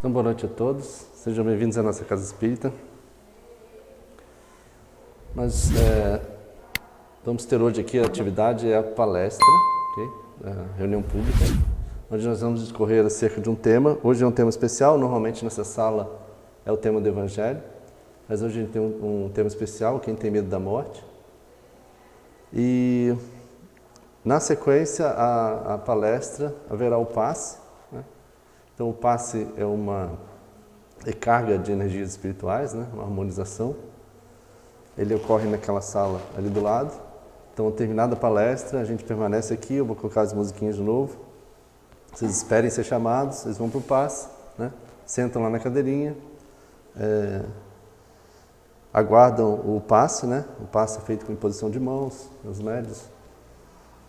Então, boa noite a todos, sejam bem-vindos à nossa Casa Espírita. Nós vamos ter hoje aqui a atividade, a palestra, a reunião pública, onde nós vamos discorrer acerca de um tema. Hoje é um tema especial, normalmente nessa sala é o tema do Evangelho, mas hoje a gente tem um tema especial, quem tem medo da morte. E na sequência, a palestra, haverá o passe. Então, o passe é uma recarga de energias espirituais, uma harmonização. Ele ocorre naquela sala ali do lado. Então, terminada a palestra, a gente permanece aqui, eu vou colocar as musiquinhas de novo. Vocês esperem ser chamados, vocês vão para o passe, sentam lá na cadeirinha, aguardam o passe, O passe é feito com imposição de mãos, os médios.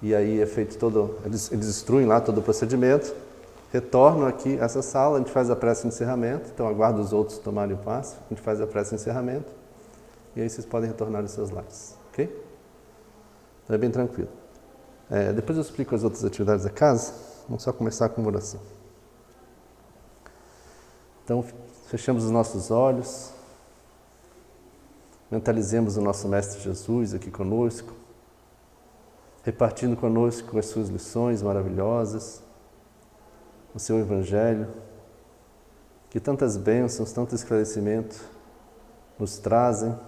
E aí é feito todo, eles instruem lá todo o procedimento. Retornam aqui a essa sala, a gente faz a prece de encerramento, então aguardo os outros tomarem o passe, a gente faz a prece de encerramento, e aí vocês podem retornar aos seus lares, ok? Então é bem tranquilo. Depois eu explico as outras atividades da casa, vamos só começar com uma oração. Então, fechamos os nossos olhos, mentalizemos o nosso Mestre Jesus aqui conosco, repartindo conosco as suas lições maravilhosas, o seu Evangelho, que tantas bênçãos, tanto esclarecimento nos trazem.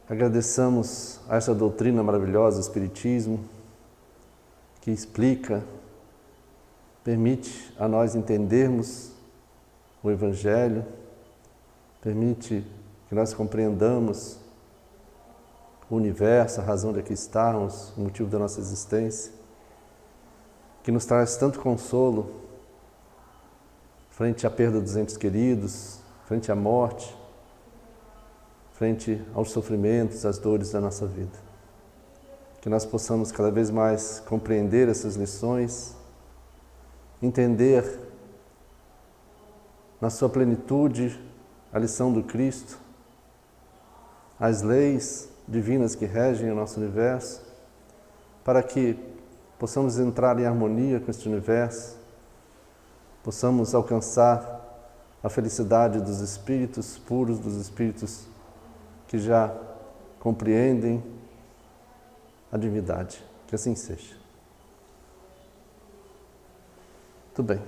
Agradeçamos a essa doutrina maravilhosa, o Espiritismo, que explica, permite a nós entendermos o Evangelho, permite que nós compreendamos o universo, a razão de aqui estarmos, o motivo da nossa existência, que nos traz tanto consolo frente à perda dos entes queridos, frente à morte, frente aos sofrimentos, às dores da nossa vida. Que nós possamos cada vez mais compreender essas lições, entender na sua plenitude a lição do Cristo, as leis divinas que regem o nosso universo, para que possamos entrar em harmonia com este universo, possamos alcançar a felicidade dos espíritos puros, dos espíritos que já compreendem a divindade. Que assim seja. Tudo bem.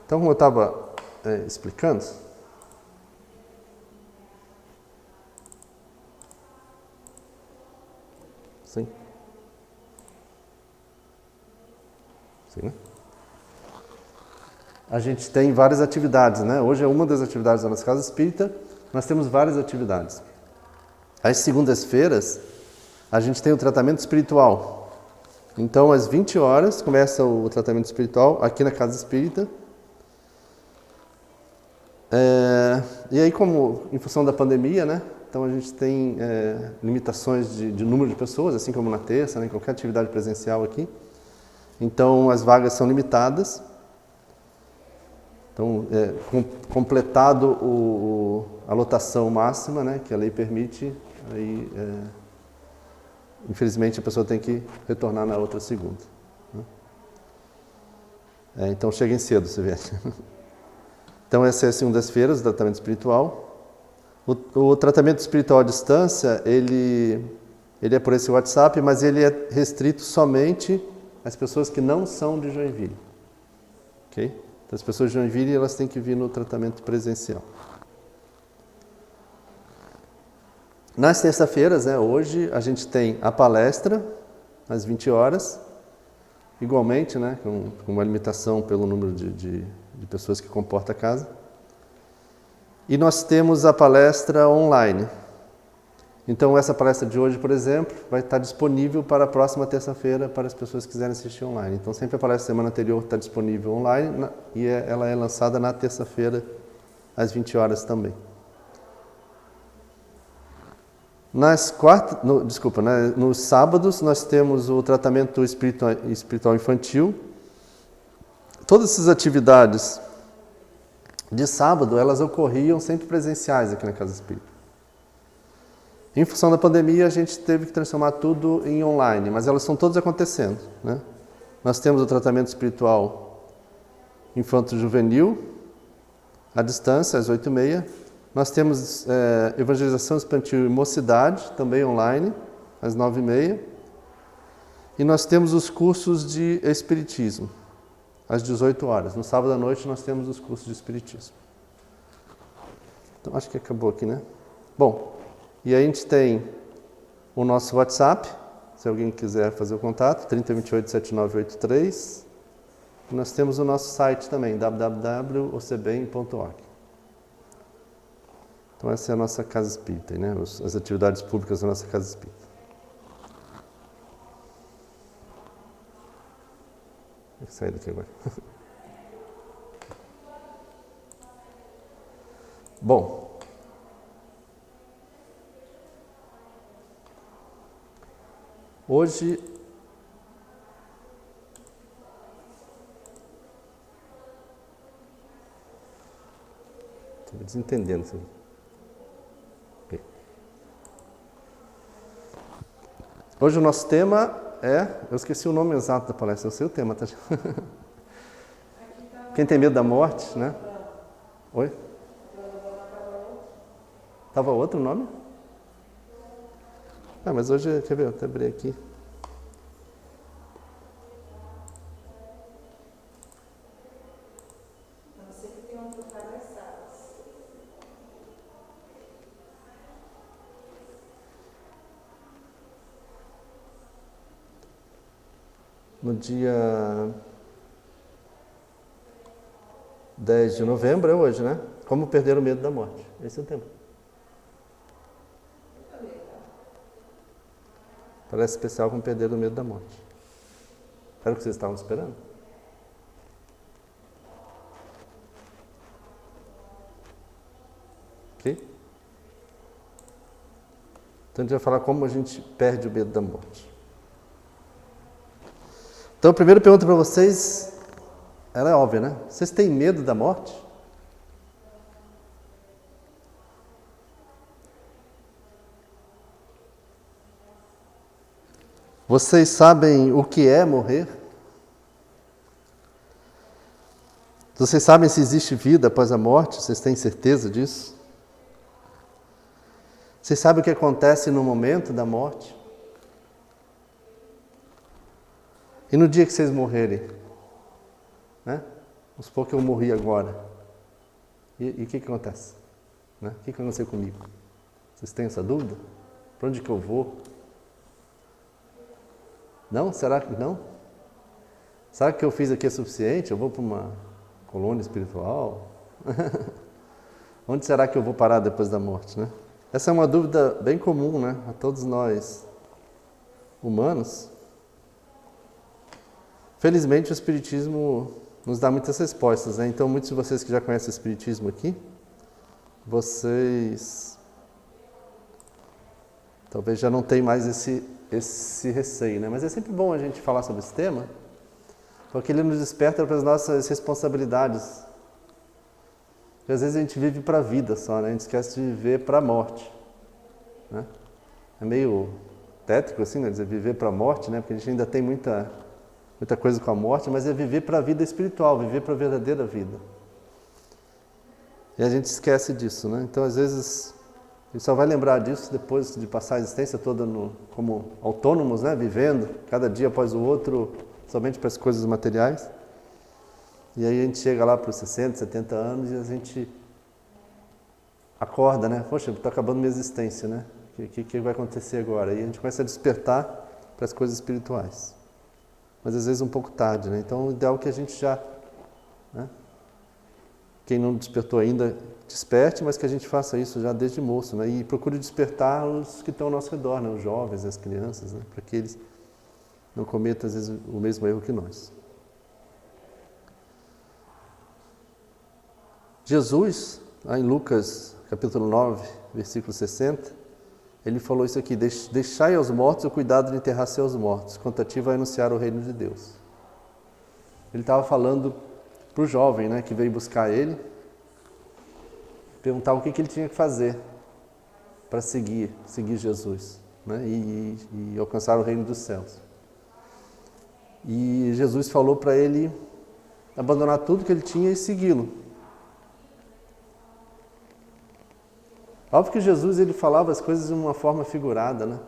Então, como eu estava explicando, sim? Sim, A gente tem várias atividades, Hoje é uma das atividades da nossa Casa Espírita, nós temos várias atividades. Às segundas-feiras, a gente tem o tratamento espiritual. Então, às 20 horas, começa o tratamento espiritual aqui na Casa Espírita. E aí, como em função da pandemia, então a gente tem limitações de número de pessoas, assim como na terça, em qualquer atividade presencial aqui. Então, as vagas são limitadas. Então, completado a lotação máxima, que a lei permite, aí, infelizmente, a pessoa tem que retornar na outra segunda. Então, cheguem cedo, você vê. Então, essa é a segundas-feiras, o tratamento espiritual. O tratamento espiritual à distância, ele é por esse WhatsApp, mas ele é restrito somente as pessoas que não são de Joinville, ok? Então, as pessoas de Joinville, elas têm que vir no tratamento presencial. Nas terça-feiras, hoje, a gente tem a palestra, às 20 horas, igualmente, com uma limitação pelo número de pessoas que comporta a casa. E nós temos a palestra online. Então, essa palestra de hoje, por exemplo, vai estar disponível para a próxima terça-feira para as pessoas que quiserem assistir online. Então, sempre a palestra da semana anterior está disponível online e ela é lançada na terça-feira, às 20 horas também. Nos sábados, nós temos o tratamento espiritual infantil. Todas essas atividades de sábado, elas ocorriam sempre presenciais aqui na Casa Espírita. Em função da pandemia, a gente teve que transformar tudo em online, mas elas estão todas acontecendo, Nós temos o tratamento espiritual infanto-juvenil, à distância, às 8h30. Nós temos evangelização infantil e mocidade, também online, às 9h30. E nós temos os cursos de espiritismo, às 18 horas. No sábado à noite nós temos os cursos de espiritismo. Então acho que acabou aqui, né? Bom, e aí a gente tem o nosso WhatsApp, se alguém quiser fazer o contato, 3028-7983. E nós temos o nosso site também, www.ocbem.org. Então essa é a nossa casa espírita, né? As atividades públicas da nossa casa espírita. Vou sair daqui agora. Bom, hoje estou desentendendo isso. Okay. Hoje o nosso tema eu esqueci o nome exato da palestra, eu sei o tema, tá? Quem tem medo da morte, né? Oi? Tava outro nome? Mas hoje, quer ver, eu até abri aqui. No dia 10 de novembro, é hoje, né? Como perder o medo da morte. Esse é o tema. Parece especial como perder o medo da morte. Era o que vocês estavam esperando? Ok? Então a gente vai falar como a gente perde o medo da morte. Então a primeira pergunta para vocês, ela é óbvia, né? Vocês têm medo da morte? Vocês sabem o que é morrer? Vocês sabem se existe vida após a morte? Vocês têm certeza disso? Vocês sabem o que acontece no momento da morte? E no dia que vocês morrerem? Né? Vamos supor que eu morri agora. E o que acontece? Né? O que vai acontecer comigo? Vocês têm essa dúvida? Para onde que eu vou? Não? Será que não? Será que o que eu fiz aqui é suficiente? Eu vou para uma colônia espiritual? Onde será que eu vou parar depois da morte, né? Essa é uma dúvida bem comum, né? A todos nós humanos. Felizmente o Espiritismo nos dá muitas respostas, né? Então muitos de vocês que já conhecem o Espiritismo aqui, vocês talvez já não tenham mais esse receio, né? Mas é sempre bom a gente falar sobre esse tema, porque ele nos desperta para as nossas responsabilidades. Porque às vezes a gente vive para a vida só, né? A gente esquece de viver para a morte, né? É meio tétrico assim, né? Dizer viver para a morte, né? Porque a gente ainda tem muita coisa com a morte, mas é viver para a vida espiritual, viver para a verdadeira vida. E a gente esquece disso, né? Então às vezes a gente só vai lembrar disso depois de passar a existência toda como autônomos, né? Vivendo cada dia após o outro, somente para as coisas materiais. E aí a gente chega lá para os 60, 70 anos e a gente acorda, né? Poxa, está acabando minha existência, né? O que vai acontecer agora? E a gente começa a despertar para as coisas espirituais. Mas às vezes um pouco tarde, né? Então o ideal é que a gente já, né? Quem não despertou ainda, desperte, mas que a gente faça isso já desde moço, né? E procure despertar os que estão ao nosso redor, né? Os jovens, as crianças, né? Para que eles não cometam às vezes o mesmo erro que nós. Jesus, lá em Lucas capítulo 9, versículo 60, ele falou isso aqui: deixai aos mortos o cuidado de enterrar seus mortos, quanto a ti vai anunciar o reino de Deus. Ele estava falando para o jovem, né, que veio buscar ele, perguntar o que ele tinha que fazer para seguir Jesus, né, e alcançar o reino dos céus. E Jesus falou para ele abandonar tudo que ele tinha e segui-lo. Óbvio que Jesus ele falava as coisas de uma forma figurada, né?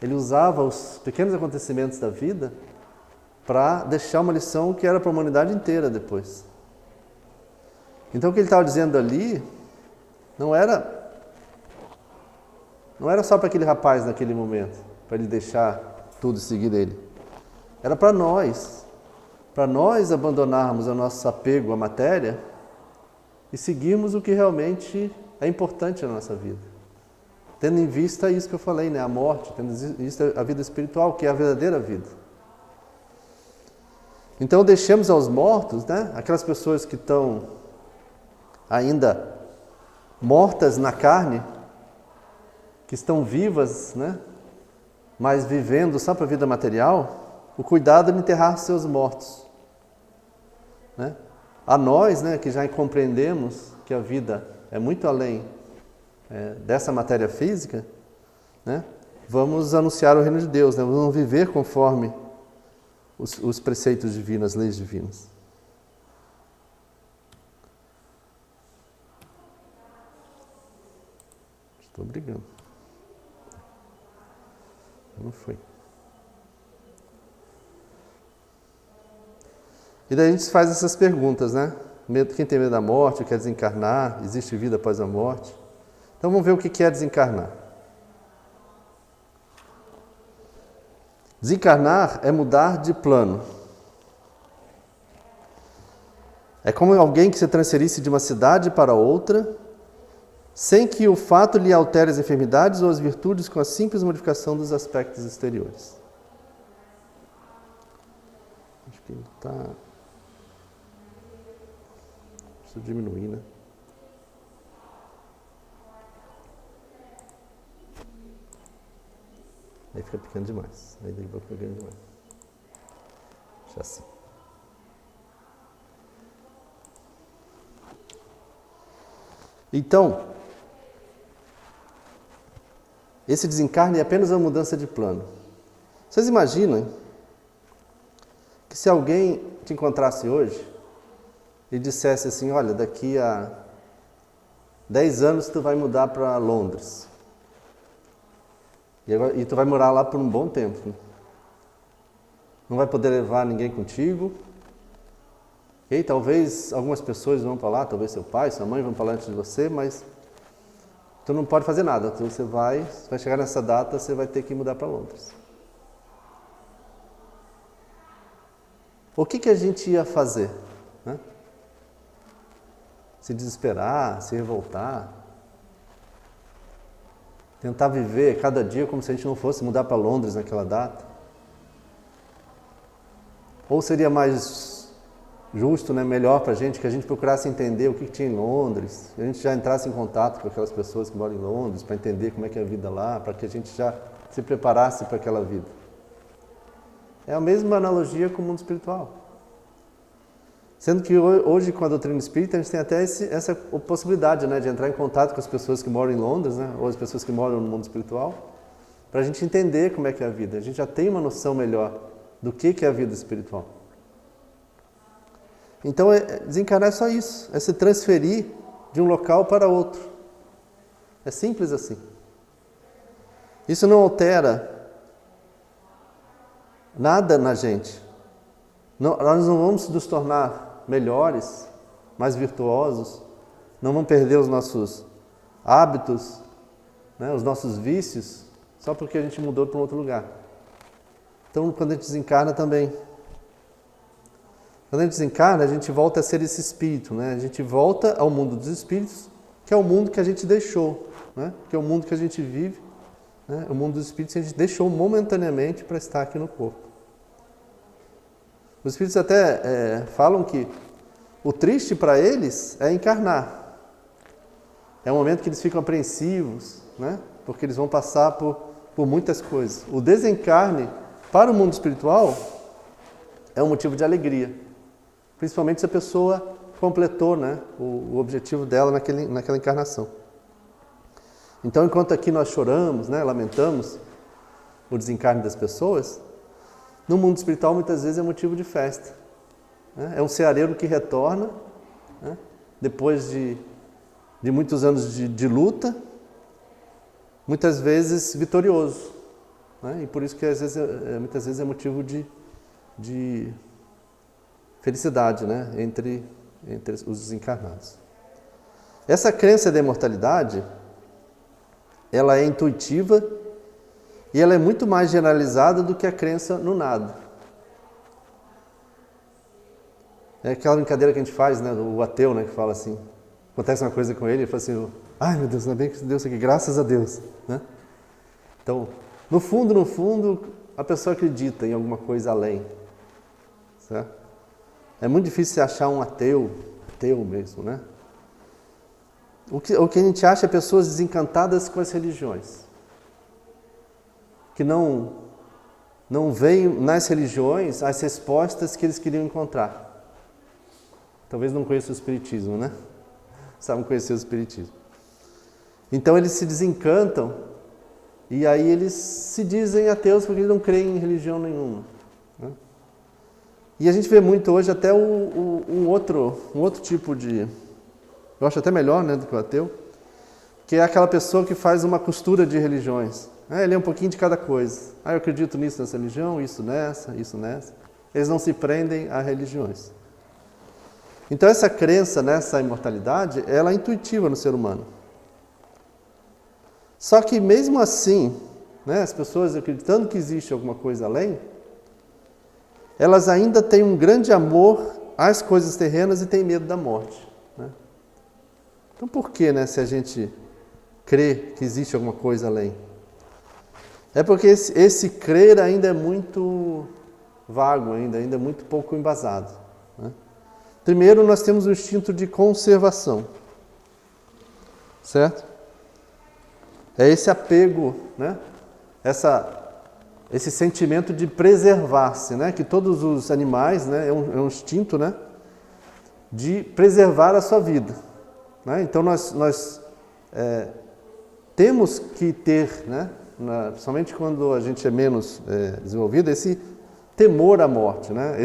Ele usava os pequenos acontecimentos da vida para deixar uma lição que era para a humanidade inteira depois. Então o que ele estava dizendo ali não era só para aquele rapaz naquele momento, para ele deixar tudo e seguir ele. Era para nós abandonarmos o nosso apego à matéria e seguirmos o que realmente é importante na nossa vida. Tendo em vista isso que eu falei, né? A morte, tendo em vista a vida espiritual, que é a verdadeira vida. Então deixemos aos mortos, né? Aquelas pessoas que estão ainda mortas na carne, que estão vivas, né? Mas vivendo só para a vida material, o cuidado de enterrar seus mortos, né? A nós, né, que já compreendemos que a vida é muito além dessa matéria física, né? Vamos anunciar o reino de Deus, né? Vamos viver conforme os preceitos divinos, as leis divinas. Estou brigando. Não foi. E daí a gente faz essas perguntas, né? Quem tem medo da morte, quer desencarnar, existe vida após a morte? Então vamos ver o que é desencarnar. Desencarnar é mudar de plano. É como alguém que se transferisse de uma cidade para outra, sem que o fato lhe altere as enfermidades ou as virtudes com a simples modificação dos aspectos exteriores. Acho que ele está... Preciso diminuir, né? Aí fica pequeno demais. Aí daqui a pouco fica grande demais. Deixa assim. Então, esse desencarne é apenas uma mudança de plano. Vocês imaginam que se alguém te encontrasse hoje e dissesse assim, olha, daqui a 10 anos tu vai mudar para Londres. E tu vai morar lá por um bom tempo. Não vai poder levar ninguém contigo. E talvez algumas pessoas vão para lá, talvez seu pai, sua mãe vão para lá antes de você, mas tu não pode fazer nada. Você vai chegar nessa data, você vai ter que mudar para Londres. O que a gente ia fazer? Né? Se desesperar, se revoltar? Tentar viver cada dia como se a gente não fosse mudar para Londres naquela data? Ou seria mais justo, né, melhor para a gente, que a gente procurasse entender o que tinha em Londres, que a gente já entrasse em contato com aquelas pessoas que moram em Londres, para entender como é que é a vida lá, para que a gente já se preparasse para aquela vida. É a mesma analogia com o mundo espiritual. Sendo que hoje, com a doutrina espírita, a gente tem até essa possibilidade, né, de entrar em contato com as pessoas que moram em Londres, né, ou as pessoas que moram no mundo espiritual, para a gente entender como é que é a vida. A gente já tem uma noção melhor do que é a vida espiritual. Então, desencarnar é só isso, é se transferir de um local para outro. É simples assim. Isso não altera nada na gente. Nós não vamos nos tornar melhores, mais virtuosos, não vamos perder os nossos hábitos, né, os nossos vícios, só porque a gente mudou para um outro lugar. Então, quando a gente desencarna também. Quando a gente desencarna, a gente volta a ser esse espírito, né? A gente volta ao mundo dos espíritos, que é o mundo que a gente deixou, né? Que é o mundo que a gente vive, né? O mundo dos espíritos que a gente deixou momentaneamente para estar aqui no corpo. Os espíritos até falam que o triste para eles é encarnar. É um momento que eles ficam apreensivos, né? Porque eles vão passar por muitas coisas. O desencarne, para o mundo espiritual, é um motivo de alegria. Principalmente se a pessoa completou, né, o objetivo dela naquela encarnação. Então, enquanto aqui nós choramos, né, lamentamos o desencarne das pessoas, no mundo espiritual muitas vezes é motivo de festa. né? É um ceareiro que retorna, né? Depois de muitos anos de luta, muitas vezes vitorioso, né? E por isso que muitas vezes é motivo de felicidade, né? entre os desencarnados. Essa crença da imortalidade, ela é intuitiva e ela é muito mais generalizada do que a crença no nada. É aquela brincadeira que a gente faz, né? O ateu, né? Que fala assim, acontece uma coisa com ele, ele fala assim, ai meu Deus, ainda bem que Deus aqui, graças a Deus, né? Então, no fundo, a pessoa acredita em alguma coisa além, certo? É muito difícil você achar um ateu mesmo, né? O que a gente acha é pessoas desencantadas com as religiões, que não veem nas religiões as respostas que eles queriam encontrar. Talvez não conheçam o Espiritismo, né? Sabem conhecer o Espiritismo. Então eles se desencantam e aí eles se dizem ateus porque eles não creem em religião nenhuma, né? E a gente vê muito hoje até um outro tipo de... Eu acho até melhor, né, do que o ateu, que é aquela pessoa que faz uma costura de religiões. Ele é um pouquinho de cada coisa. Eu acredito nisso nessa religião, isso nessa. Eles não se prendem a religiões. Então essa crença nessa imortalidade, ela é intuitiva no ser humano. Só que mesmo assim, né, as pessoas acreditando que existe alguma coisa além, elas ainda têm um grande amor às coisas terrenas e têm medo da morte, né? Então por que, né, se a gente crê que existe alguma coisa além? É porque esse crer ainda é muito vago, ainda é muito pouco embasado, né? Primeiro, nós temos o instinto de conservação, certo? É esse apego, né? Esse sentimento de preservar-se, né? Que todos os animais, né? É um instinto, né? De preservar a sua vida, né? Então nós temos que ter, né? Principalmente quando a gente é menos desenvolvido, esse temor à morte, né?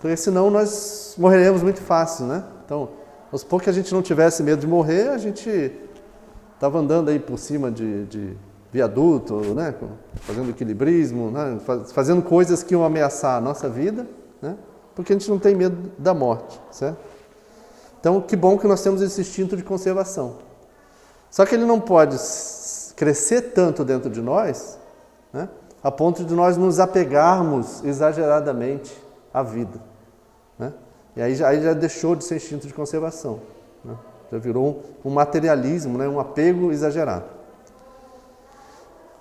Porque senão nós morreremos muito fácil, né? Então, aos poucos que a gente não tivesse medo de morrer, a gente estava andando aí por cima de viaduto, né? Fazendo equilibrismo, né? Fazendo coisas que iam ameaçar a nossa vida, né? Porque a gente não tem medo da morte, certo? Então, que bom que nós temos esse instinto de conservação. Só que ele não pode crescer tanto dentro de nós, né? A ponto de nós nos apegarmos exageradamente à vida, né? E aí já deixou de ser instinto de conservação, né? Já virou um materialismo, né? Um apego exagerado.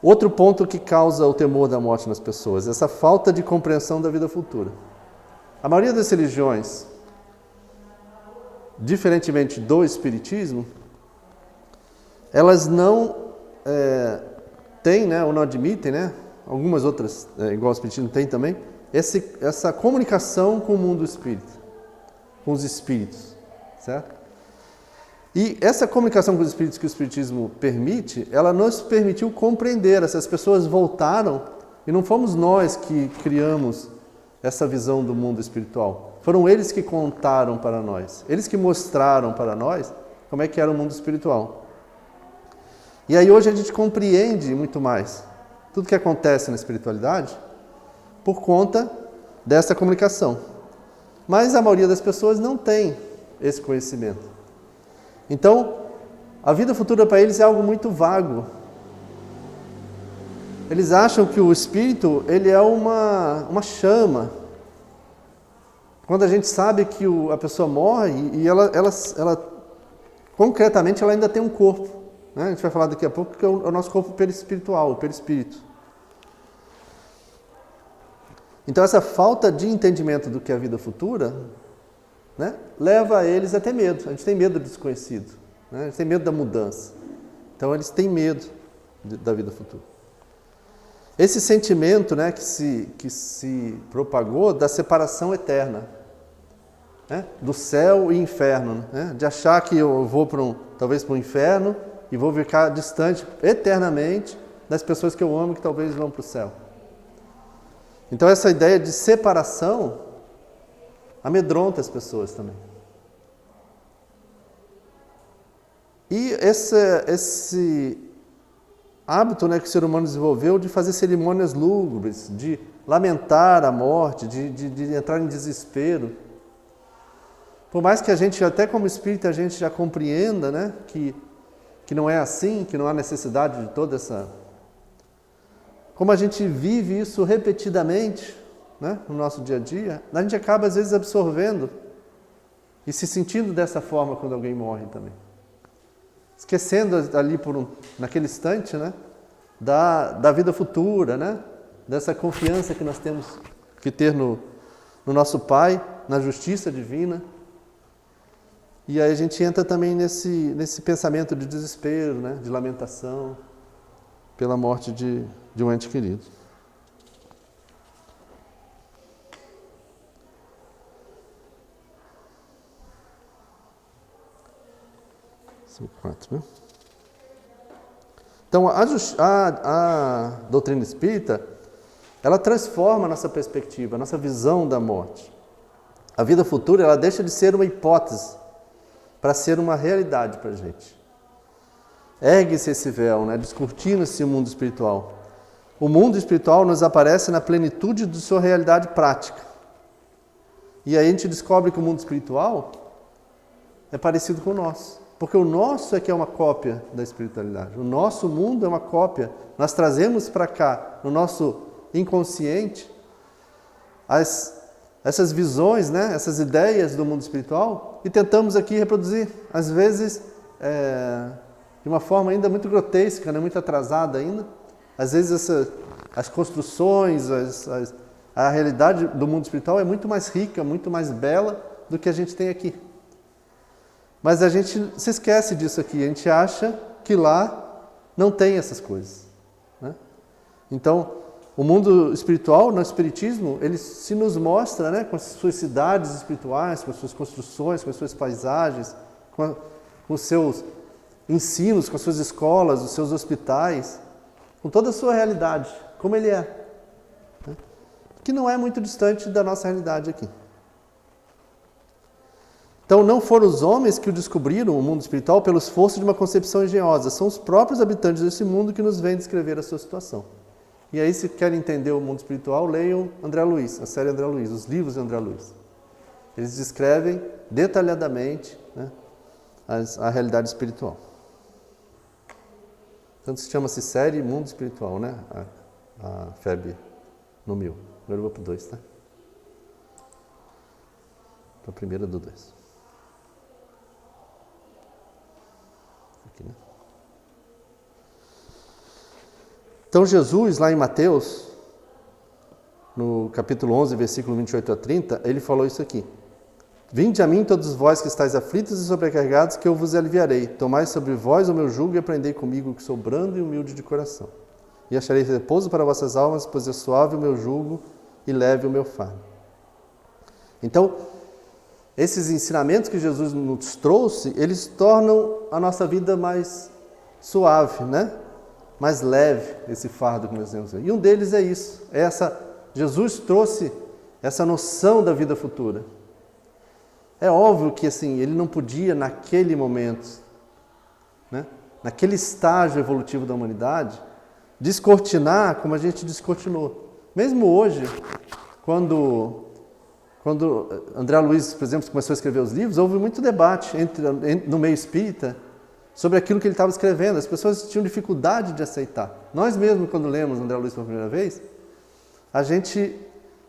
Outro ponto que causa o temor da morte nas pessoas, essa falta de compreensão da vida futura. A maioria das religiões, diferentemente do Espiritismo, elas não têm, né, ou não admitem, né, algumas outras, igual o Espiritismo tem também, essa comunicação com o mundo espírita, com os espíritos, certo? E essa comunicação com os espíritos que o Espiritismo permite, ela nos permitiu compreender. Essas pessoas voltaram e não fomos nós que criamos essa visão do mundo espiritual. Foram eles que contaram para nós, eles que mostraram para nós como é que era o mundo espiritual. E aí hoje a gente compreende muito mais tudo que acontece na espiritualidade por conta dessa comunicação. Mas a maioria das pessoas não tem esse conhecimento. Então, a vida futura para eles é algo muito vago. Eles acham que o espírito, ele é uma chama. Quando a gente sabe que a pessoa morre e ela concretamente, ela ainda tem um corpo, né? A gente vai falar daqui a pouco que é o nosso corpo perispiritual, o perispírito. Então, essa falta de entendimento do que é a vida futura, né, leva eles a ter medo. A gente tem medo do desconhecido, né? A gente tem medo da mudança. Então, eles têm medo da vida futura. Esse sentimento, né, que se propagou da separação eterna, né, do céu e inferno, né, de achar que eu vou talvez para o inferno e vou ficar distante eternamente das pessoas que eu amo que talvez vão para o céu. Então essa ideia de separação amedronta as pessoas também. E esse hábito, né, que o ser humano desenvolveu de fazer cerimônias lúgubres, de lamentar a morte, de entrar em desespero. Por mais que a gente, até como espírita, a gente já compreenda, né, que não é assim, que não há necessidade de toda essa... Como a gente vive isso repetidamente, né, no nosso dia a dia, a gente acaba às vezes absorvendo e se sentindo dessa forma quando alguém morre também. Esquecendo ali naquele instante, né, da vida futura, né, dessa confiança que nós temos que ter no nosso Pai, na justiça divina. E aí a gente entra também nesse pensamento de desespero, né, de lamentação pela morte de um ente querido. São 4, né? Então, a doutrina espírita, ela transforma a nossa perspectiva, a nossa visão da morte. A vida futura, ela deixa de ser uma hipótese para ser uma realidade para a gente. Ergue-se esse véu, né? Descortina-se o mundo espiritual. O mundo espiritual nos aparece na plenitude de sua realidade prática. E aí a gente descobre que o mundo espiritual é parecido com o nosso. Porque o nosso é que é uma cópia da espiritualidade. O nosso mundo é uma cópia. Nós trazemos para cá, no nosso inconsciente, essas visões, né? Essas ideias do mundo espiritual e tentamos aqui reproduzir. Às vezes, de uma forma ainda muito grotesca, né? Muito atrasada ainda. Às vezes as construções, a realidade do mundo espiritual é muito mais rica, muito mais bela do que a gente tem aqui. Mas a gente se esquece disso aqui, a gente acha que lá não tem essas coisas, né? Então, o mundo espiritual, no espiritismo, ele se nos mostra, né, com as suas cidades espirituais, com as suas construções, com as suas paisagens, com os seus ensinos, com as suas escolas, os seus hospitais, com toda a sua realidade, como ele é, né? Que não é muito distante da nossa realidade aqui. Então, não foram os homens que o descobriram, o mundo espiritual, pelo esforço de uma concepção engenhosa. São os próprios habitantes desse mundo que nos vêm descrever a sua situação. E aí, se querem entender o mundo espiritual, leiam André Luiz, a série André Luiz, os livros de André Luiz. Eles descrevem detalhadamente, né, a realidade espiritual. Tanto se chama-se série Mundo Espiritual, né? A FEB no 1000. Agora eu vou para o 2, tá? Para a primeira do 2. Aqui, né? Então Jesus, lá em Mateus, no capítulo 11, versículo 28 a 30, ele falou isso aqui. Vinde a mim todos vós que estáis aflitos e sobrecarregados, que eu vos aliviarei. Tomai sobre vós o meu jugo e aprendei comigo, que sou brando e humilde de coração. E achareis repouso para vossas almas, pois é suave o meu jugo e leve o meu fardo. Então, esses ensinamentos que Jesus nos trouxe, eles tornam a nossa vida mais suave, né? Mais leve, esse fardo que nós temos. E um deles é isso. Jesus trouxe essa noção da vida futura. É óbvio que assim, ele não podia, naquele momento, né, naquele estágio evolutivo da humanidade, descortinar como a gente descortinou. Mesmo hoje, quando André Luiz, por exemplo, começou a escrever os livros, houve muito debate no meio espírita sobre aquilo que ele estava escrevendo. As pessoas tinham dificuldade de aceitar. Nós mesmos, quando lemos André Luiz pela primeira vez, a gente,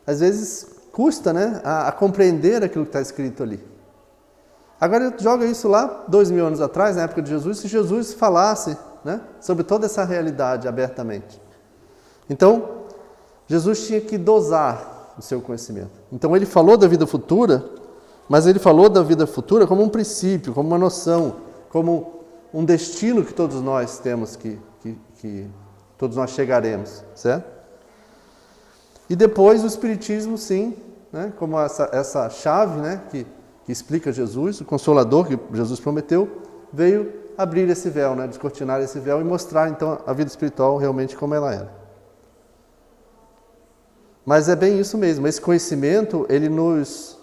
às vezes, custa, né, a compreender aquilo que está escrito ali. Agora, joga isso lá, 2000 anos atrás, na época de Jesus, se Jesus falasse, né, sobre toda essa realidade abertamente. Então, Jesus tinha que dosar o seu conhecimento. Então, ele falou da vida futura, mas ele falou da vida futura como um princípio, como uma noção, como um destino que todos nós temos, que todos nós chegaremos, certo? E depois o Espiritismo, sim, né, como essa chave, né, que explica Jesus, o Consolador que Jesus prometeu, veio abrir esse véu, né, descortinar esse véu e mostrar então a vida espiritual realmente como ela era. Mas é bem isso mesmo, esse conhecimento, ele nos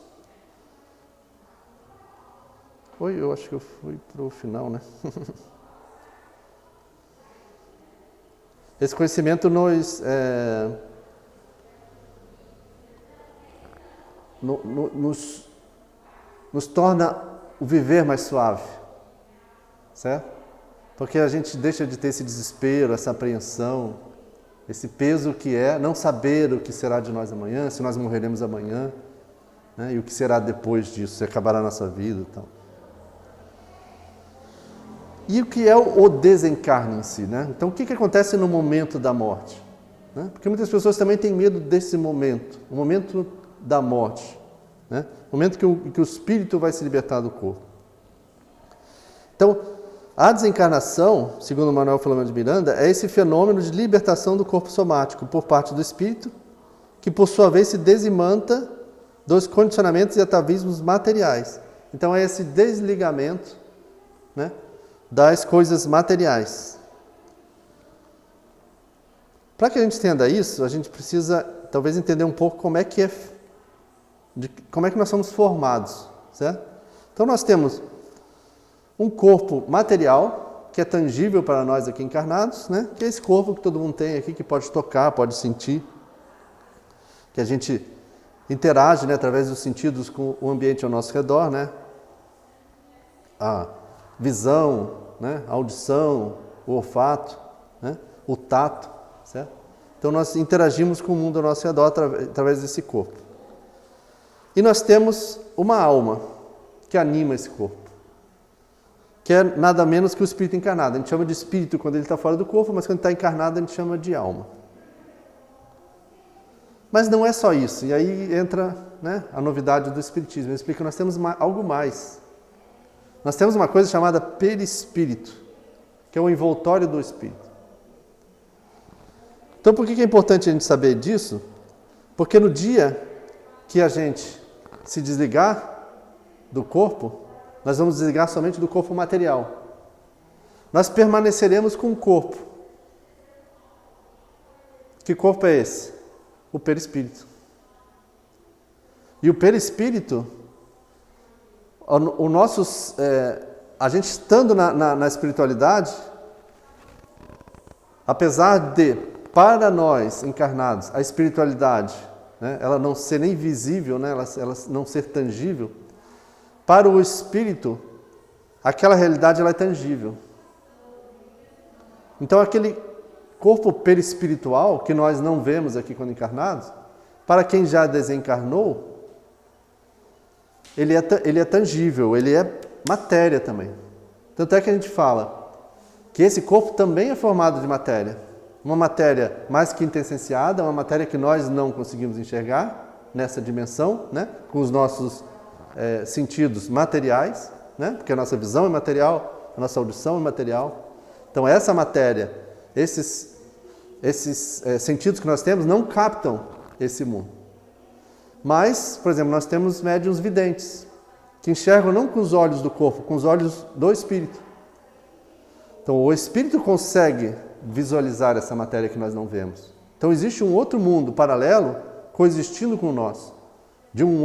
Oi, eu acho que eu fui pro final, né? Esse conhecimento nos torna o viver mais suave, certo? Porque a gente deixa de ter esse desespero, essa apreensão, esse peso que é não saber o que será de nós amanhã, se nós morreremos amanhã, né? E o que será depois disso, se acabará a nossa vida e tal. E o que é o desencarne em si, né? Então, o que acontece no momento da morte? Né? Porque muitas pessoas também têm medo desse momento, o momento da morte, né? O momento que o espírito vai se libertar do corpo. Então, a desencarnação, segundo Manuel Filomeno de Miranda, é esse fenômeno de libertação do corpo somático por parte do espírito, que por sua vez se desimanta dos condicionamentos e atavismos materiais. Então, é esse desligamento, né, das coisas materiais. Para que a gente entenda isso, a gente precisa talvez entender um pouco como é que nós somos formados, certo? Então nós temos um corpo material, que é tangível para nós aqui encarnados, né? Que é esse corpo que todo mundo tem aqui, que pode tocar, pode sentir, que a gente interage, né, através dos sentidos com o ambiente ao nosso redor, né? A visão, né? A audição, o olfato, né? O tato, certo? Então nós interagimos com o mundo ao nosso redor através desse corpo. E nós temos uma alma que anima esse corpo, que é nada menos que o espírito encarnado. A gente chama de espírito quando ele está fora do corpo, mas quando está encarnado a gente chama de alma. Mas não é só isso, e aí entra, né, a novidade do espiritismo. Ele explica que nós temos algo mais. Nós temos uma coisa chamada perispírito, que é o envoltório do espírito. Então por que é importante a gente saber disso? Porque no dia que a gente se desligar do corpo, nós vamos desligar somente do corpo material. Nós permaneceremos com o corpo. Que corpo é esse? O perispírito. E o perispírito, a gente estando na espiritualidade, apesar de, para nós encarnados, a espiritualidade, né, ela não ser nem visível, né, ela não ser tangível, para o espírito, aquela realidade ela é tangível. Então aquele corpo perispiritual, que nós não vemos aqui quando encarnados, para quem já desencarnou, ele é tangível, ele é matéria também. Tanto é que a gente fala que esse corpo também é formado de matéria. Uma matéria mais quintessenciada, uma matéria que nós não conseguimos enxergar nessa dimensão, né? Com os nossos sentidos materiais, né? Porque a nossa visão é material, a nossa audição é material. Então essa matéria, esses sentidos que nós temos não captam esse mundo. Mas, por exemplo, nós temos médiuns videntes, que enxergam não com os olhos do corpo, com os olhos do espírito. Então o espírito consegue visualizar essa matéria que nós não vemos. Então existe um outro mundo paralelo coexistindo com o nosso, de uma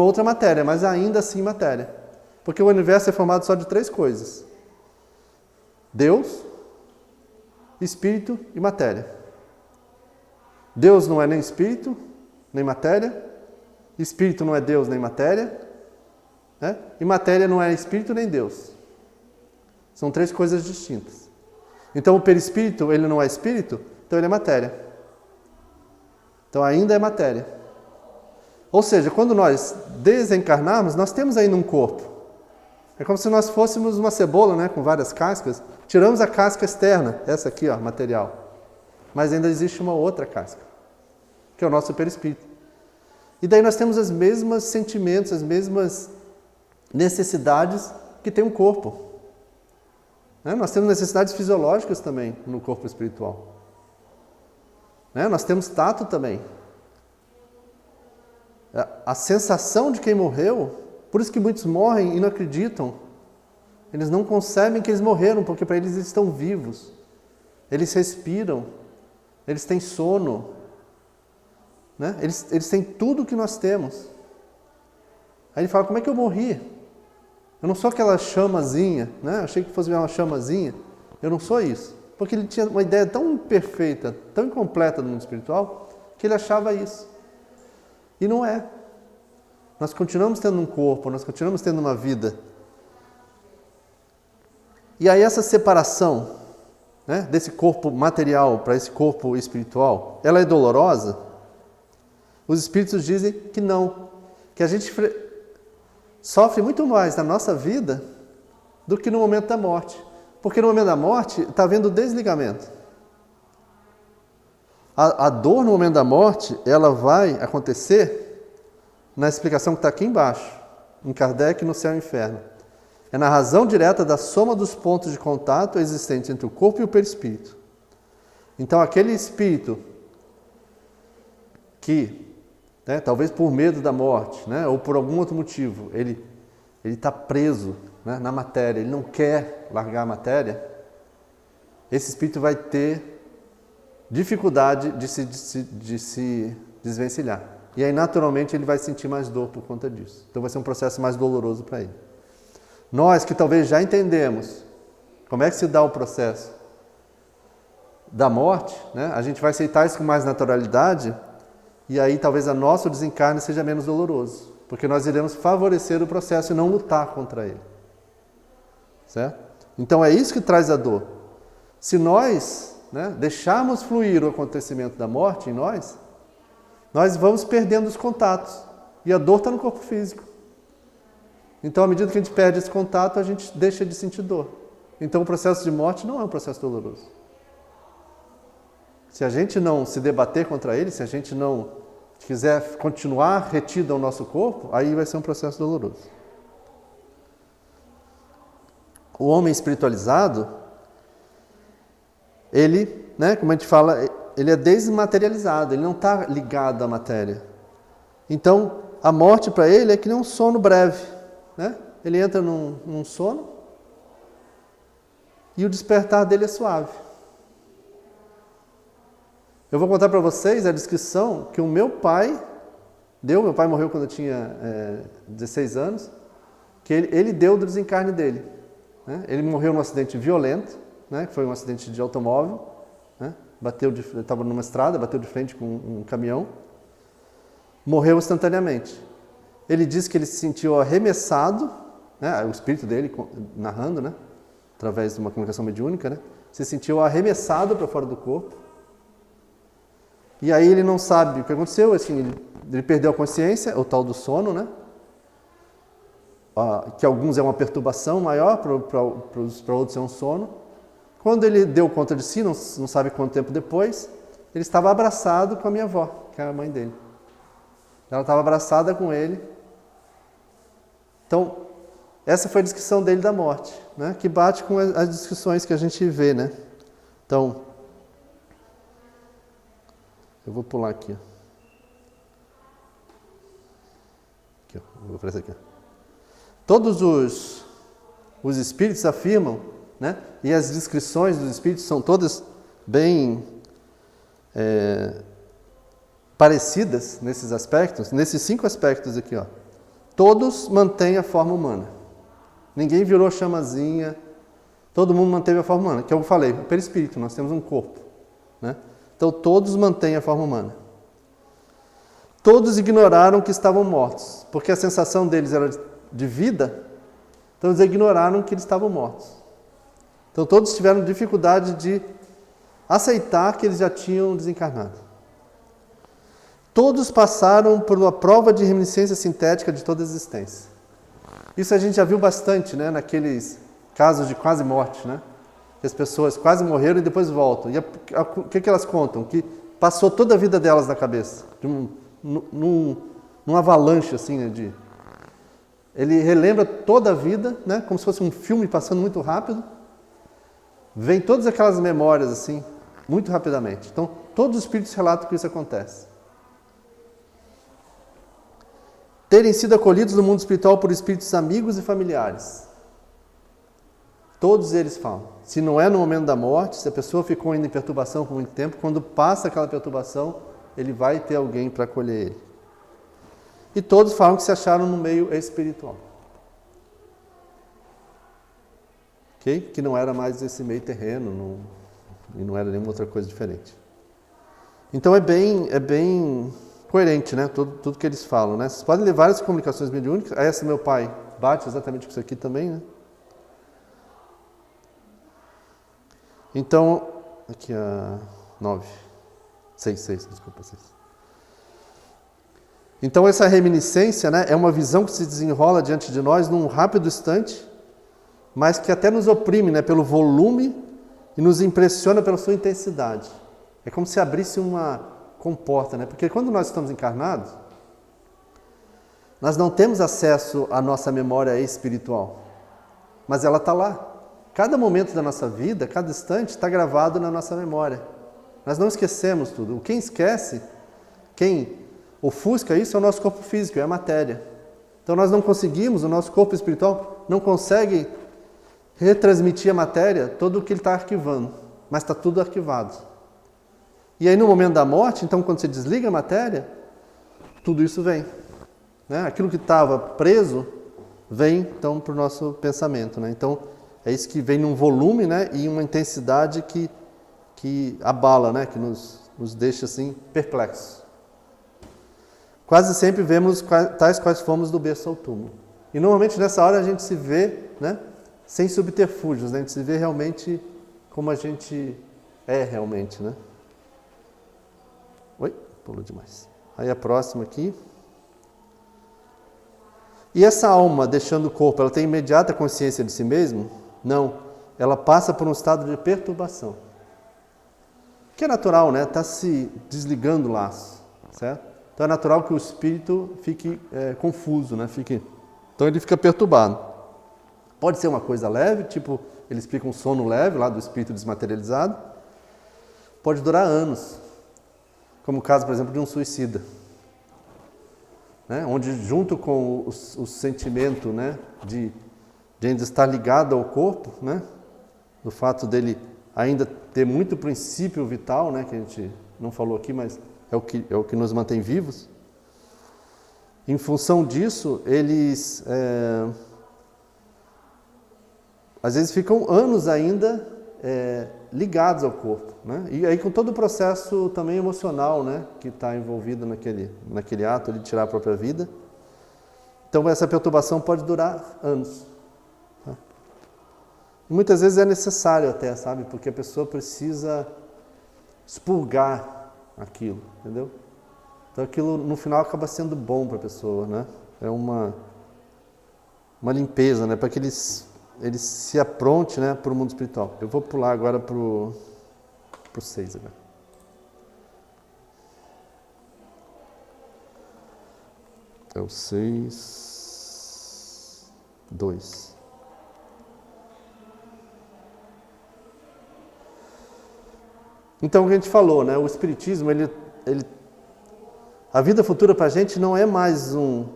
outra matéria, mas ainda assim matéria. Porque o universo é formado só de 3 coisas: Deus, espírito e matéria. Deus não é nem espírito, nem matéria. Espírito não é Deus nem matéria, né? E matéria não é espírito nem Deus. São 3 coisas distintas. Então o perispírito, ele não é espírito, então ele é matéria. Então ainda é matéria. Ou seja, quando nós desencarnarmos, nós temos ainda um corpo. É como se nós fôssemos uma cebola, né, com várias cascas. Tiramos a casca externa, essa aqui, ó, material. Mas ainda existe uma outra casca, que é o nosso perispírito. E daí nós temos os mesmos sentimentos, as mesmas necessidades que tem um corpo. Né? Nós temos necessidades fisiológicas também no corpo espiritual. Né? Nós temos tato também. A sensação de quem morreu, por isso que muitos morrem e não acreditam. Eles não concebem que eles morreram, porque para eles estão vivos. Eles respiram, eles têm sono, né? Eles têm tudo o que nós temos. Aí ele fala, como é que eu morri? Eu não sou aquela chamazinha, né? Eu achei que fosse uma chamazinha. Eu não sou isso. Porque ele tinha uma ideia tão perfeita, tão incompleta do mundo espiritual, que ele achava isso. E não é. Nós continuamos tendo um corpo, nós continuamos tendo uma vida. E aí essa separação, né, desse corpo material para esse corpo espiritual, ela é dolorosa? Os espíritos dizem que não. Que a gente sofre muito mais na nossa vida do que no momento da morte. Porque no momento da morte está havendo desligamento. A dor no momento da morte, ela vai acontecer na explicação que está aqui embaixo, em Kardec, no céu e inferno. É na razão direta da soma dos pontos de contato existentes entre o corpo e o perispírito. Então, aquele espírito que, né, talvez por medo da morte, né, ou por algum outro motivo, ele está preso, né, na matéria, ele não quer largar a matéria, esse espírito vai ter dificuldade de se desvencilhar. E aí, naturalmente, ele vai sentir mais dor por conta disso. Então, vai ser um processo mais doloroso para ele. Nós que talvez já entendemos como é que se dá o processo da morte, né, a gente vai aceitar isso com mais naturalidade e aí talvez o nosso desencarne seja menos doloroso. Porque nós iremos favorecer o processo e não lutar contra ele. Certo? Então, é isso que traz a dor. Se nós, né, deixarmos fluir o acontecimento da morte em nós vamos perdendo os contatos. E a dor está no corpo físico. Então, à medida que a gente perde esse contato, a gente deixa de sentir dor. Então, o processo de morte não é um processo doloroso. Se a gente não se debater contra ele, se a gente não quiser continuar retido ao nosso corpo, aí vai ser um processo doloroso. O homem espiritualizado, ele, né, como a gente fala, ele é desmaterializado, ele não está ligado à matéria. Então, a morte para ele é que nem um sono breve. Né? Ele entra num sono e o despertar dele é suave. Eu vou contar para vocês a descrição que o meu pai deu. Meu pai morreu quando eu tinha 16 anos, que ele deu do desencarne dele. Né? Ele morreu num acidente violento, né? Que foi um acidente de automóvel. Né? Ele estava numa estrada, bateu de frente com um caminhão. Morreu instantaneamente. Ele disse que ele se sentiu arremessado, né, o espírito dele narrando, né, através de uma comunicação mediúnica, né, se sentiu arremessado para fora do corpo. E aí ele não sabe o que aconteceu, assim, ele perdeu a consciência, o tal do sono, né, que alguns é uma perturbação maior, para outros é um sono. Quando ele deu conta de si, não sabe quanto tempo depois, ele estava abraçado com a minha avó, que era a mãe dele. Ela estava abraçada com ele. Então, essa foi a descrição dele da morte, né? Que bate com as descrições que a gente vê, né? Então, eu vou pular aqui. Aqui, ó. Vou para esse aqui. Todos os espíritos afirmam, né? E as descrições dos espíritos são todas bem parecidas nesses aspectos, nesses 5 aspectos aqui, ó. Todos mantêm a forma humana. Ninguém virou chamazinha. Todo mundo manteve a forma humana. Que eu falei, o perispírito, nós temos um corpo. Né? Então, todos mantêm a forma humana. Todos ignoraram que estavam mortos. Porque a sensação deles era de vida. Então, eles ignoraram que eles estavam mortos. Então, todos tiveram dificuldade de aceitar que eles já tinham desencarnado. Todos passaram por uma prova de reminiscência sintética de toda a existência. Isso a gente já viu bastante, né, naqueles casos de quase morte, né? Que as pessoas quase morreram e depois voltam. E o que elas contam? Que passou toda a vida delas na cabeça. Num avalanche, assim, né, ele relembra toda a vida, né, como se fosse um filme passando muito rápido. Vem todas aquelas memórias, assim, muito rapidamente. Então, todos os espíritos relatam que isso acontece. Terem sido acolhidos no mundo espiritual por espíritos amigos e familiares. Todos eles falam. Se não é no momento da morte, se a pessoa ficou ainda em perturbação por muito tempo, quando passa aquela perturbação, ele vai ter alguém para acolher ele. E todos falam que se acharam no meio espiritual. ok? Que não era mais esse meio terreno, e não era nenhuma outra coisa diferente. Então é bem coerente, né? Tudo que eles falam, né? Vocês podem ler várias comunicações mediúnicas. Essa meu pai bate exatamente com isso aqui também, né? Então, aqui a 6. Então essa reminiscência, né, é uma visão que se desenrola diante de nós num rápido instante, mas que até nos oprime, né, pelo volume e nos impressiona pela sua intensidade. É como se abrisse uma comporta, né? Porque quando nós estamos encarnados, nós não temos acesso à nossa memória espiritual, mas ela está lá. Cada momento da nossa vida, cada instante, está gravado na nossa memória. Nós não esquecemos tudo. Quem esquece, quem ofusca isso é o nosso corpo físico, é a matéria. Então nós não conseguimos, o nosso corpo espiritual não consegue retransmitir a matéria, todo o que ele está arquivando, mas está tudo arquivado. E aí no momento da morte, então quando você desliga a matéria, tudo isso vem. Né? Aquilo que estava preso, vem então para o nosso pensamento. Né? Então é isso que vem num volume, né? E uma intensidade que abala, né? Que nos deixa assim perplexos. Quase sempre vemos tais quais fomos do berço ao túmulo. E normalmente nessa hora a gente se vê, né? Sem subterfúgios, né? A gente se vê realmente como a gente é realmente, né? Oi, pulou demais. Aí a próxima aqui. E essa alma, deixando o corpo, ela tem imediata consciência de si mesma? Não. Ela passa por um estado de perturbação. Que é natural, né? Está se desligando o laço, certo? Então é natural que o espírito fique confuso, né? Então ele fica perturbado. Pode ser uma coisa leve, tipo, ele explica um sono leve lá do espírito desmaterializado. Pode durar anos. Como o caso, por exemplo, de um suicida. Né? Onde junto com o sentimento, né, de ainda estar ligado ao corpo, né, do fato dele ainda ter muito princípio vital, né, que a gente não falou aqui, mas é o que nos mantém vivos. Em função disso, eles às vezes ficam anos ainda ligados ao corpo, né? E aí com todo o processo também emocional, né, que está envolvido naquele ato de tirar a própria vida. Então essa perturbação pode durar anos. Tá? E muitas vezes é necessário até, sabe? Porque a pessoa precisa expurgar aquilo, entendeu? Então aquilo no final acaba sendo bom para a pessoa, né? É uma limpeza, né? Para que eles se apronte, né, para o mundo espiritual. Eu vou pular agora para o 6 agora. É o 6, 2. Então o que a gente falou, né? O espiritismo, a vida futura para a gente não é mais um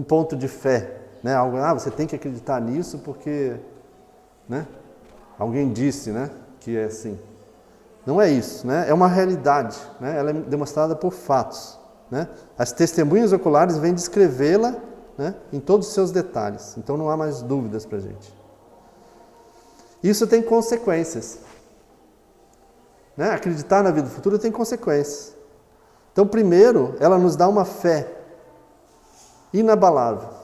ponto de fé. Né? Você tem que acreditar nisso porque, né, alguém disse, né, que é assim. Não é isso, né? É uma realidade, né? Ela é demonstrada por fatos. Né? As testemunhas oculares vêm descrevê-la, né, em todos os seus detalhes. Então não há mais dúvidas para a gente. Isso tem consequências. Né? Acreditar na vida futura tem consequências. Então primeiro, ela nos dá uma fé inabalável.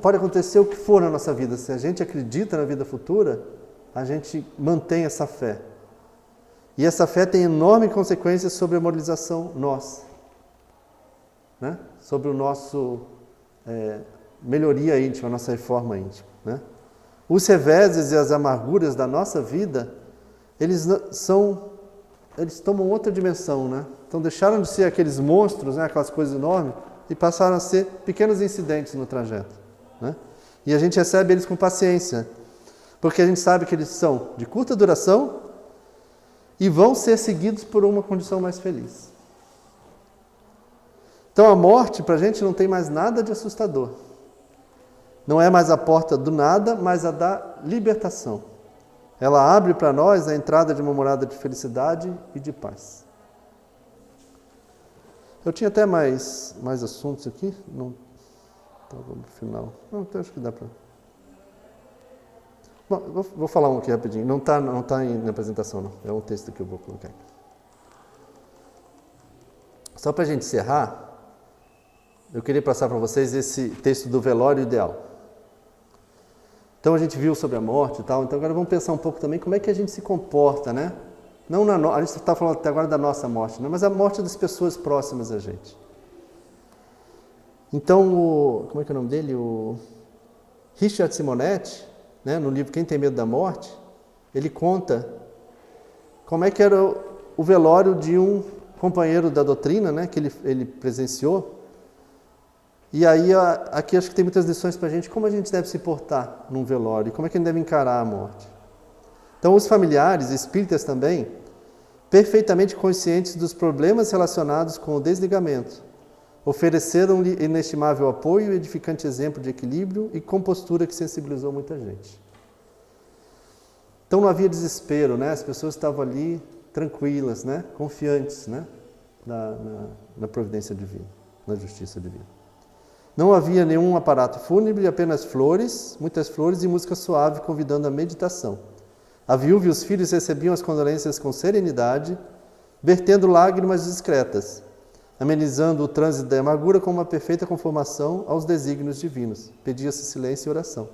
Pode acontecer o que for na nossa vida. Se a gente acredita na vida futura, a gente mantém essa fé. E essa fé tem enormes consequências sobre a moralização nossa. Né? Sobre o nosso melhoria íntima, a nossa reforma íntima. Né? Os reveses e as amarguras da nossa vida, eles tomam outra dimensão. Né? Então deixaram de ser aqueles monstros, né? Aquelas coisas enormes, e passaram a ser pequenos incidentes no trajeto. Né? E a gente recebe eles com paciência, porque a gente sabe que eles são de curta duração e vão ser seguidos por uma condição mais feliz. Então a morte para a gente não tem mais nada de assustador. Não é mais a porta do nada, mas a da libertação. Ela abre para nós a entrada de uma morada de felicidade e de paz. Eu tinha até mais assuntos aqui, não estava no final. Não, então acho que dá para. Bom, vou falar um aqui rapidinho. Não tá na apresentação, não. É um texto que eu vou colocar aqui. Só para a gente encerrar, eu queria passar para vocês esse texto do velório ideal. Então a gente viu sobre a morte e tal, então agora vamos pensar um pouco também como é que a gente se comporta, né? Não a gente está falando até agora da nossa morte, né? Mas a morte das pessoas próximas a gente. Então, como é que é o nome dele? O Richard Simonetti, né, no livro Quem Tem Medo da Morte, ele conta como é que era o velório de um companheiro da doutrina, né, que ele presenciou. E aí, aqui acho que tem muitas lições para a gente, como a gente deve se portar num velório, como é que a gente deve encarar a morte. Então, os familiares, espíritas também, perfeitamente conscientes dos problemas relacionados com o desligamento, ofereceram-lhe inestimável apoio e edificante exemplo de equilíbrio e compostura que sensibilizou muita gente. Então não havia desespero, né? As pessoas estavam ali tranquilas, né? Confiantes, né? Na providência divina, na justiça divina. Não havia nenhum aparato fúnebre, apenas flores, muitas flores e música suave convidando à meditação. A viúva e os filhos recebiam as condolências com serenidade, vertendo lágrimas discretas, amenizando o trânsito da amargura com uma perfeita conformação aos desígnios divinos. Pedia-se silêncio e oração.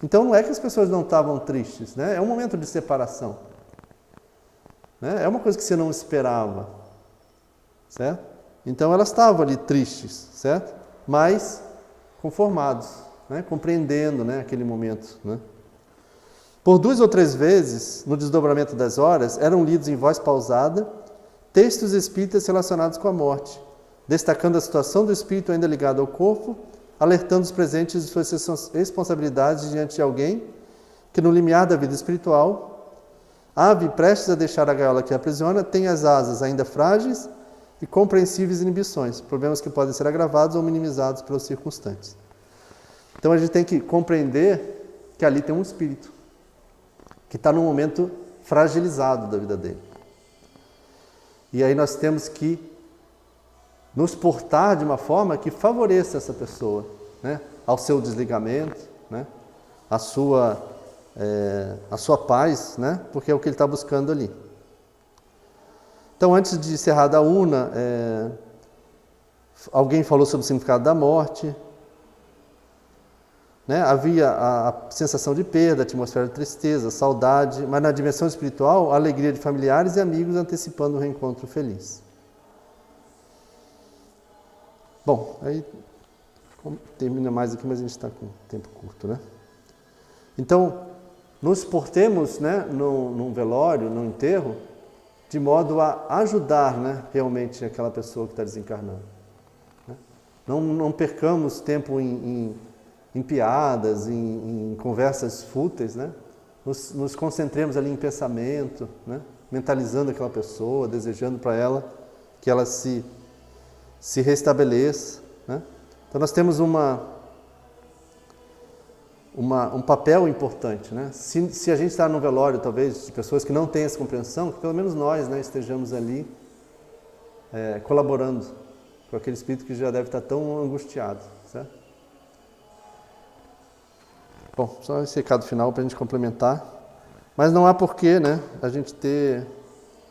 Então não é que as pessoas não estavam tristes, né? É um momento de separação. Né? É uma coisa que você não esperava, certo? Então elas estavam ali tristes, certo? Mas conformados, né? Compreendendo, né? Aquele momento, né? Por 2 ou 3 vezes, no desdobramento das horas, eram lidos em voz pausada textos espíritas relacionados com a morte, destacando a situação do espírito ainda ligado ao corpo, alertando os presentes de suas responsabilidades diante de alguém que, no limiar da vida espiritual, ave prestes a deixar a gaiola que a aprisiona, tem as asas ainda frágeis e compreensíveis inibições, problemas que podem ser agravados ou minimizados pelos circunstantes. Então a gente tem que compreender que ali tem um espírito que está num momento fragilizado da vida dele. E aí nós temos que nos portar de uma forma que favoreça essa pessoa, né? Ao seu desligamento, né? A sua paz, né? Porque é o que ele está buscando ali. Então, antes de encerrar da UNA, alguém falou sobre o significado da morte. Né? Havia a sensação de perda, a atmosfera de tristeza, saudade, mas na dimensão espiritual, a alegria de familiares e amigos antecipando o reencontro feliz. Bom, aí termina mais aqui, mas a gente está com tempo curto, né? Então, nos portemos, né, num velório, num enterro, de modo a ajudar, né, realmente aquela pessoa que está desencarnando. Né? Não percamos tempo em piadas, em conversas fúteis, né? Nos concentremos ali em pensamento, né? Mentalizando aquela pessoa, desejando para ela que ela se restabeleça. Né? Então nós temos um papel importante. Né? Se a gente está no velório, talvez, de pessoas que não têm essa compreensão, que pelo menos nós, né, estejamos ali colaborando com aquele espírito que já deve estar tão angustiado, certo? Bom, só esse recado final para a gente complementar. Mas não há porquê, né, a gente ter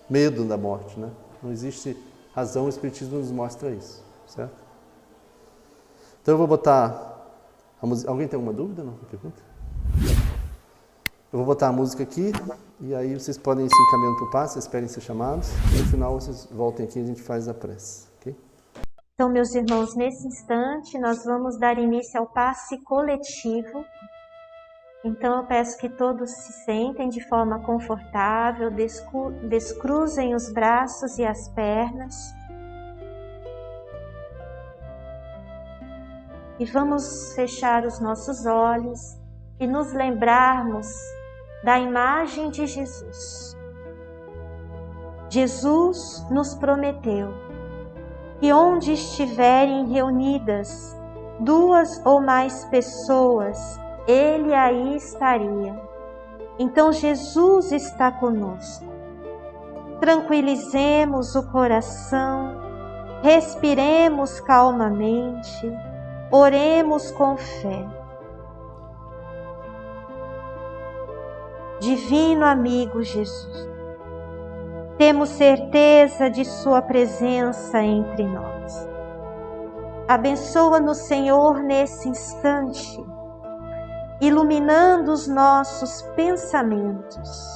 medo da morte. Né? Não existe razão, o Espiritismo nos mostra isso. Certo? Então eu vou botar a música. Alguém tem alguma dúvida? Não? Pergunta? Eu vou botar a música aqui e aí vocês podem ir se encaminhando para o passe, esperem ser chamados. E no final vocês voltem aqui e a gente faz a prece. Okay? Então, meus irmãos, nesse instante nós vamos dar início ao passe coletivo. Então eu peço que todos se sentem de forma confortável, descruzem os braços e as pernas. E vamos fechar os nossos olhos e nos lembrarmos da imagem de Jesus. Jesus nos prometeu que onde estiverem reunidas 2 ou mais pessoas, Ele aí estaria. Então Jesus está conosco. Tranquilizemos o coração, respiremos calmamente, oremos com fé. Divino amigo Jesus, temos certeza de sua presença entre nós. Abençoa-nos, Senhor, nesse instante, iluminando os nossos pensamentos,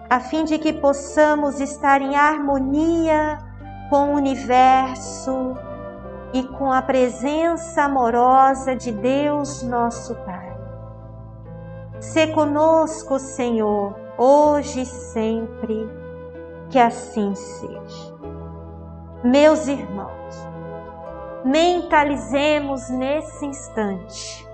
a fim de que possamos estar em harmonia com o universo e com a presença amorosa de Deus, nosso Pai. Sê conosco, Senhor, hoje e sempre, que assim seja. Meus irmãos, mentalizemos nesse instante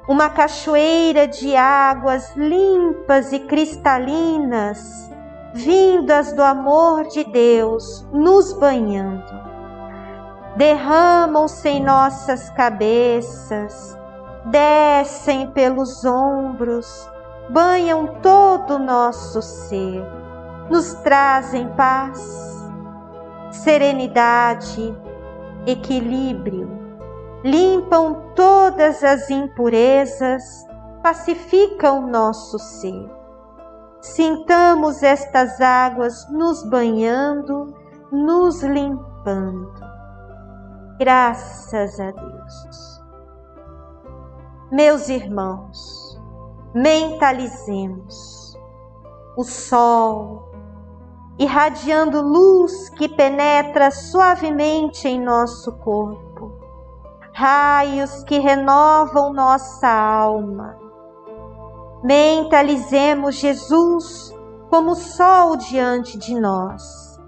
uma cachoeira de águas limpas e cristalinas, vindas do amor de Deus, nos banhando. Derramam-se em nossas cabeças, descem pelos ombros, banham todo o nosso ser, nos trazem paz, serenidade, equilíbrio, limpam todas as impurezas, pacificam nosso ser. Sintamos estas águas nos banhando, nos limpando. Graças a Deus. Meus irmãos, mentalizemos o sol, irradiando luz que penetra suavemente em nosso corpo, raios que renovam nossa alma. Mentalizemos Jesus como sol diante de nós.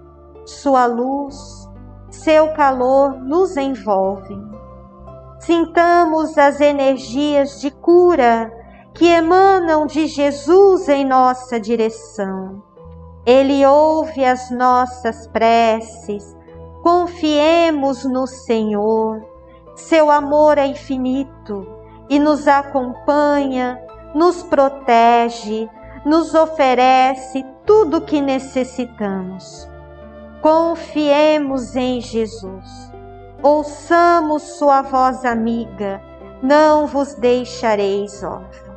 Sua luz, seu calor nos envolvem. Sintamos as energias de cura que emanam de Jesus em nossa direção. Ele ouve as nossas preces. Confiemos no Senhor. Seu amor é infinito e nos acompanha, nos protege, nos oferece tudo o que necessitamos. Confiemos em Jesus. Ouçamos sua voz amiga, não vos deixareis órfãos.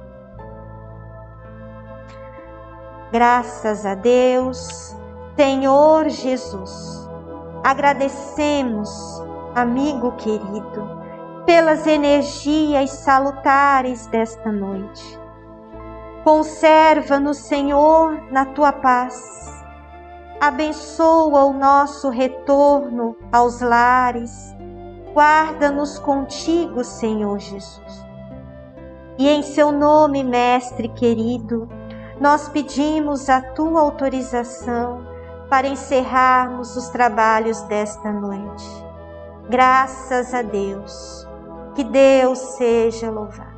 Graças a Deus, Senhor Jesus, agradecemos, amigo querido, pelas energias salutares desta noite. Conserva-nos, Senhor, na tua paz. Abençoa o nosso retorno aos lares. Guarda-nos contigo, Senhor Jesus. E em seu nome, Mestre querido, nós pedimos a tua autorização para encerrarmos os trabalhos desta noite. Graças a Deus. Que Deus seja louvado.